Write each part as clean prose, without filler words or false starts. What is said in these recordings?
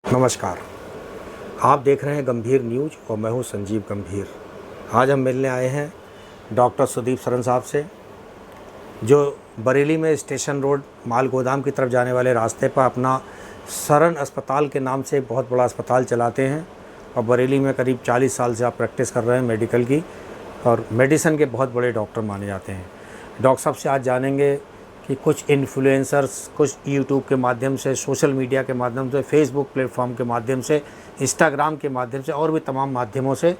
नमस्कार। आप देख रहे हैं गंभीर न्यूज और मैं हूं संजीव गंभीर। आज हम मिलने आए हैं डॉक्टर सुदीप सरन साहब से, जो बरेली में स्टेशन रोड माल गोदाम की तरफ जाने वाले रास्ते पर अपना सरन अस्पताल के नाम से एक बहुत बड़ा अस्पताल चलाते हैं और बरेली में करीब 40 साल से आप प्रैक्टिस कर रहे हैं मेडिकल की, और मेडिसिन के बहुत बड़े डॉक्टर माने जाते हैं। डॉक्टर साहब से आज जानेंगे कि कुछ इन्फ्लुएंसर्स, कुछ यूट्यूब के माध्यम से, सोशल मीडिया के माध्यम से, फेसबुक प्लेटफॉर्म के माध्यम से, इंस्टाग्राम के माध्यम से और भी तमाम माध्यमों से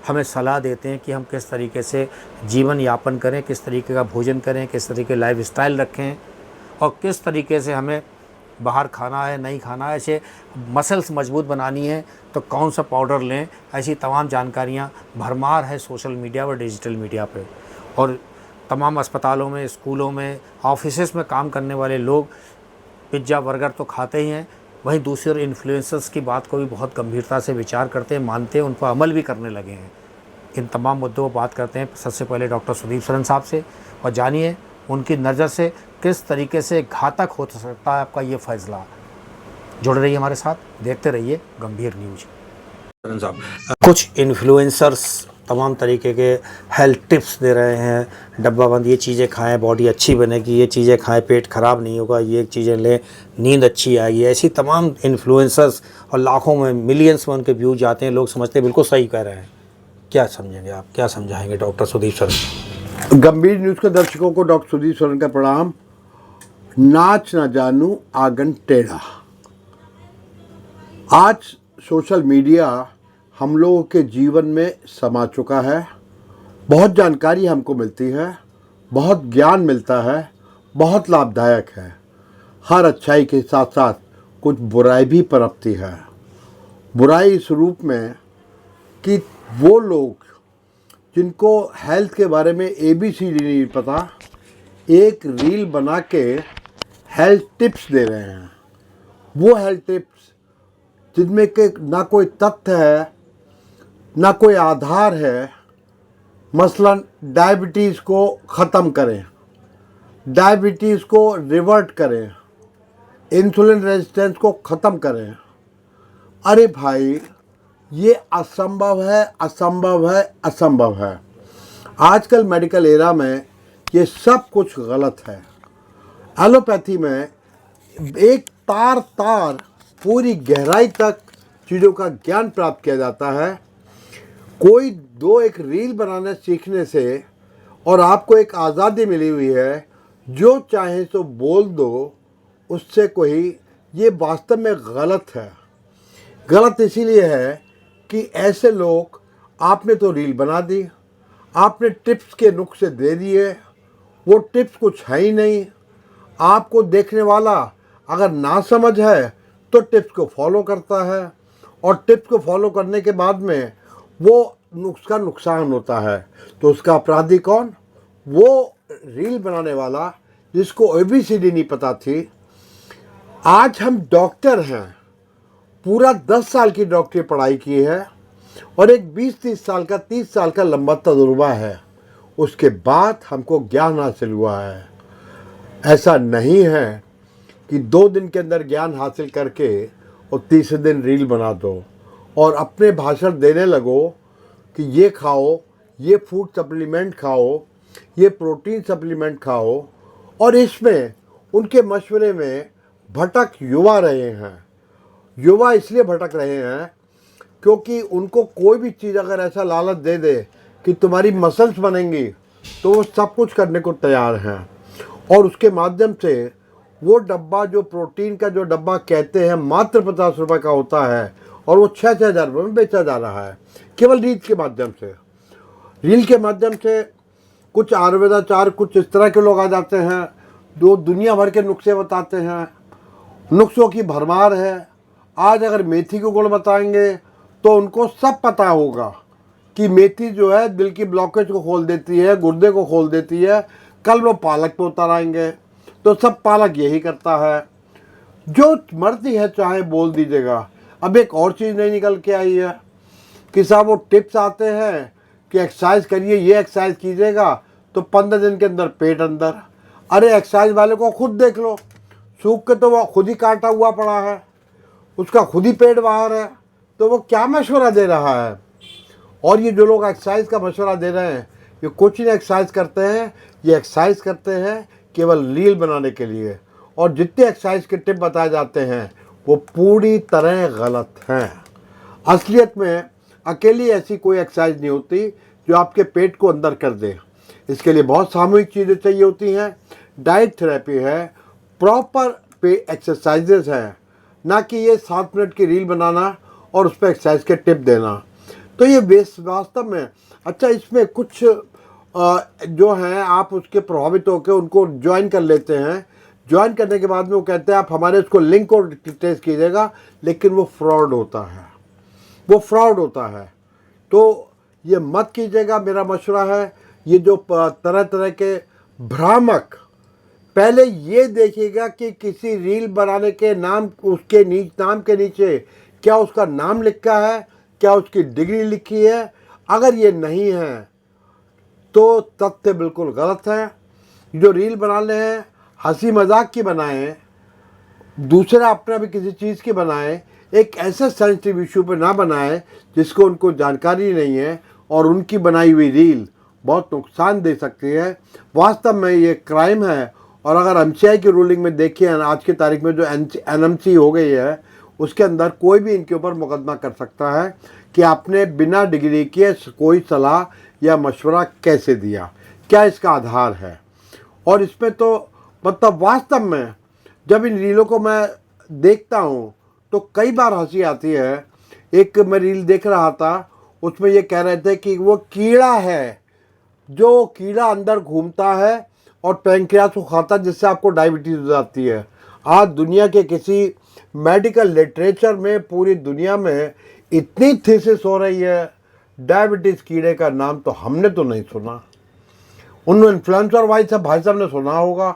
हमें सलाह देते हैं कि हम किस तरीके से जीवन यापन करें, किस तरीके का भोजन करें, किस तरीके लाइफस्टाइल रखें और किस तरीके से हमें बाहर खाना है, नहीं खाना है, ऐसे मसल्स मजबूत बनानी है तो कौन सा पाउडर लें। ऐसी तमाम जानकारियाँ भरमार है सोशल मीडिया और डिजिटल मीडिया पे। और तमाम अस्पतालों में, स्कूलों में, ऑफिसेस में काम करने वाले लोग पिज़्ज़ा बर्गर तो खाते ही हैं, वहीं दूसरे और इन्फ्लुएंसर्स की बात को भी बहुत गंभीरता से विचार करते हैं, मानते हैं, उन पर अमल भी करने लगे हैं। इन तमाम मुद्दों पर बात करते हैं सबसे पहले डॉक्टर सुदीप सरन साहब से, और जानिए उनकी नज़र से किस तरीके से घातक हो सकता है आपका ये फैसला। जुड़ रहिए हमारे साथ, देखते रहिए गंभीर न्यूज। सरन साहब, कुछ इन्फ्लुएंसर्स तमाम तरीके के हेल्थ टिप्स दे रहे हैं, डब्बा बंद ये चीज़ें खाएं, बॉडी अच्छी बनेगी, ये चीज़ें खाएं, पेट ख़राब नहीं होगा, ये चीज़ें लें, नींद अच्छी आएगी। ऐसी तमाम इन्फ्लुएंसर्स और लाखों में, मिलियंस में उनके व्यूज जाते हैं, लोग समझते हैं बिल्कुल सही कह रहे हैं। क्या समझेंगे आप, क्या समझाएंगे डॉक्टर सुदीप सरन? गंभीर न्यूज़ के दर्शकों को डॉक्टर सुदीप सरन का प्रणाम। नाच ना जानू आंगन टेढ़ा। आज सोशल मीडिया हम लोगों के जीवन में समा चुका है। बहुत जानकारी हमको मिलती है, बहुत ज्ञान मिलता है, बहुत लाभदायक है। हर अच्छाई के साथ साथ कुछ बुराई भी पनपती है। बुराई इस रूप में कि वो लोग जिनको हेल्थ के बारे में ABCD नहीं पता, एक रील बना के हेल्थ टिप्स दे रहे हैं। वो हेल्थ टिप्स जिनमें के ना कोई तथ्य है, ना कोई आधार है। मसलन डायबिटीज़ को ख़त्म करें, डायबिटीज़ को रिवर्ट करें, इंसुलिन रेजिस्टेंस को ख़त्म करें। अरे भाई, ये असंभव है, असंभव है, असंभव है। आजकल मेडिकल एरा में ये सब कुछ गलत है। एलोपैथी में एक तार तार पूरी गहराई तक चीज़ों का ज्ञान प्राप्त किया जाता है। कोई एक रील बनाने सीखने से और आपको एक आज़ादी मिली हुई है, जो चाहे सो बोल दो, उससे कोई, ये वास्तव में गलत है। गलत इसीलिए है कि ऐसे लोग, आपने तो रील बना दी, आपने टिप्स के नुस्खे दे दिए, वो टिप्स कुछ है ही नहीं। आपको देखने वाला अगर ना समझ है तो टिप्स को फॉलो करता है, और टिप्स को फॉलो करने के बाद में वो उसका नुकसान होता है। तो उसका अपराधी कौन? वो रील बनाने वाला जिसको ABCD नहीं पता थी। आज हम डॉक्टर हैं, पूरा 10 साल की डॉक्टरी पढ़ाई की है और एक 20-30 साल का, 30 साल का लंबा तजुर्बा है। उसके बाद हमको ज्ञान हासिल हुआ है। ऐसा नहीं है कि 2 दिन के अंदर ज्ञान हासिल करके और तीसरे दिन रील बना दो और अपने भाषण देने लगो कि ये खाओ, ये फूड सप्लीमेंट खाओ, ये प्रोटीन सप्लीमेंट खाओ, और इसमें उनके मशवरे में भटक युवा रहे हैं। युवा इसलिए भटक रहे हैं क्योंकि उनको कोई भी चीज़ अगर ऐसा लालच दे दे कि तुम्हारी मसल्स बनेंगी, तो वो सब कुछ करने को तैयार हैं। और उसके माध्यम से वो डब्बा, जो प्रोटीन का जो डब्बा कहते हैं मात्र 50 रुपये का होता है, और वो 6-6 हज़ार रुपये में बेचा जा रहा है, केवल रील के माध्यम से। रील के माध्यम से कुछ आयुर्वेदाचार्य, कुछ इस तरह के लोग आ जाते हैं जो दुनिया भर के नुस्खे बताते हैं। नुस्खों की भरमार है। आज अगर मेथी के गुण बताएंगे तो उनको सब पता होगा कि मेथी जो है दिल की ब्लॉकेज को खोल देती है, गुर्दे को खोल देती है। कल वो पालक पे उतर आएंगे तो सब पालक यही करता है। जो मर्जी है चाहे बोल दीजिएगा। अब एक और चीज़ नहीं निकल के आई है कि साहब वो टिप्स आते हैं कि एक्सरसाइज करिए, ये एक्सरसाइज कीजिएगा तो 15 दिन के अंदर पेट अंदर। अरे एक्सरसाइज वाले को खुद देख लो, सूख के तो वो खुद ही काटा हुआ पड़ा है। उसका खुद ही पेट बाहर है, तो वो क्या मशवरा दे रहा है। और ये जो लोग एक्सरसाइज का मशवरा दे रहे हैं, ये कुछ नहीं एक्सरसाइज करते हैं, ये एक्सरसाइज करते हैं केवल रील बनाने के लिए। और जितने एक्सरसाइज के टिप बताए जाते हैं वो पूरी तरह गलत हैं। असलियत में अकेली ऐसी कोई एक्सरसाइज नहीं होती जो आपके पेट को अंदर कर दे। इसके लिए बहुत सामूहिक चीज़ें चाहिए होती हैं। डाइट थेरेपी है, प्रॉपर पे एक्सरसाइजेज हैं, ना कि ये 7 मिनट की रील बनाना और उस पर एक्सरसाइज के टिप देना। तो ये वास्तव में अच्छा, इसमें कुछ जो हैं आप उसके प्रभावित होकर उनको ज्वाइन कर लेते हैं। ज्वाइन करने के बाद में वो कहते हैं आप हमारे उसको लिंक को टेस्ट कीजिएगा, लेकिन वो फ्रॉड होता है, वो फ्रॉड होता है। तो ये मत कीजिएगा, मेरा मशवरा है। ये जो तरह तरह के भ्रामक, पहले ये देखिएगा कि किसी रील बनाने के नाम, उसके नाम के नीचे क्या उसका नाम लिखा है, क्या उसकी डिग्री लिखी है। अगर ये नहीं है तो तथ्य बिल्कुल गलत है। जो रील बना रहे हैं हंसी मजाक की बनाएं, दूसरा अपना भी किसी चीज़ की बनाएं, एक ऐसे सेंसिटिव इशू पे ना बनाएं जिसको उनको जानकारी नहीं है, और उनकी बनाई हुई रील बहुत नुकसान दे सकती है। वास्तव में ये क्राइम है। और अगर एमसीआई की रूलिंग में देखिए, आज की तारीख में जो एनएमसी हो गई है, उसके अंदर कोई भी इनके ऊपर मुकदमा कर सकता है कि आपने बिना डिग्री के कोई सलाह या मशवरा कैसे दिया, क्या इसका आधार है। और इसमें तो मतलब वास्तव में जब इन रीलों को मैं देखता हूँ तो कई बार हंसी आती है। एक मैं रील देख रहा था, उसमें ये कह रहे थे कि वो कीड़ा है, जो कीड़ा अंदर घूमता है और पैंक्रियास को खाता है, जिससे आपको डायबिटीज़ हो जाती है। आज दुनिया के किसी मेडिकल लिटरेचर में पूरी दुनिया में इतनी थीसिस हो रही है, डायबिटीज़ कीड़े का नाम तो हमने तो नहीं सुना। उन इन्फ्लुएंसर भाई साहब ने सुना होगा।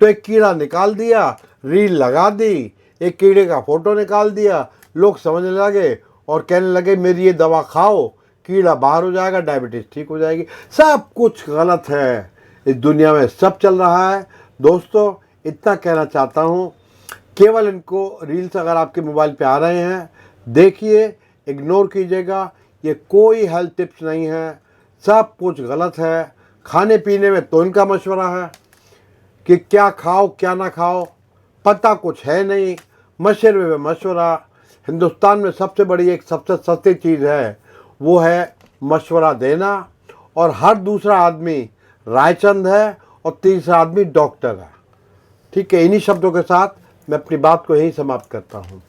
तो एक कीड़ा निकाल दिया, रील लगा दी, एक कीड़े का फोटो निकाल दिया, लोग समझने लगे और कहने लगे मेरी ये दवा खाओ, कीड़ा बाहर हो जाएगा, डायबिटीज़ ठीक हो जाएगी। सब कुछ गलत है इस दुनिया में, सब चल रहा है। दोस्तों, इतना कहना चाहता हूँ, केवल इनको रील्स अगर आपके मोबाइल पे आ रहे हैं, देखिए, इग्नोर कीजिएगा। ये कोई हेल्थ टिप्स नहीं है, सब कुछ गलत है। खाने पीने में तो इनका मशवरा है कि क्या खाओ क्या ना खाओ, पता कुछ है नहीं, मशवरे में मशवरा। हिंदुस्तान में सबसे बड़ी एक सबसे सस्ती चीज़ है, वो है मशवरा देना। और हर दूसरा आदमी रायचंद है और तीसरा आदमी डॉक्टर है। ठीक है, इन्हीं शब्दों के साथ मैं अपनी बात को यहीं समाप्त करता हूँ।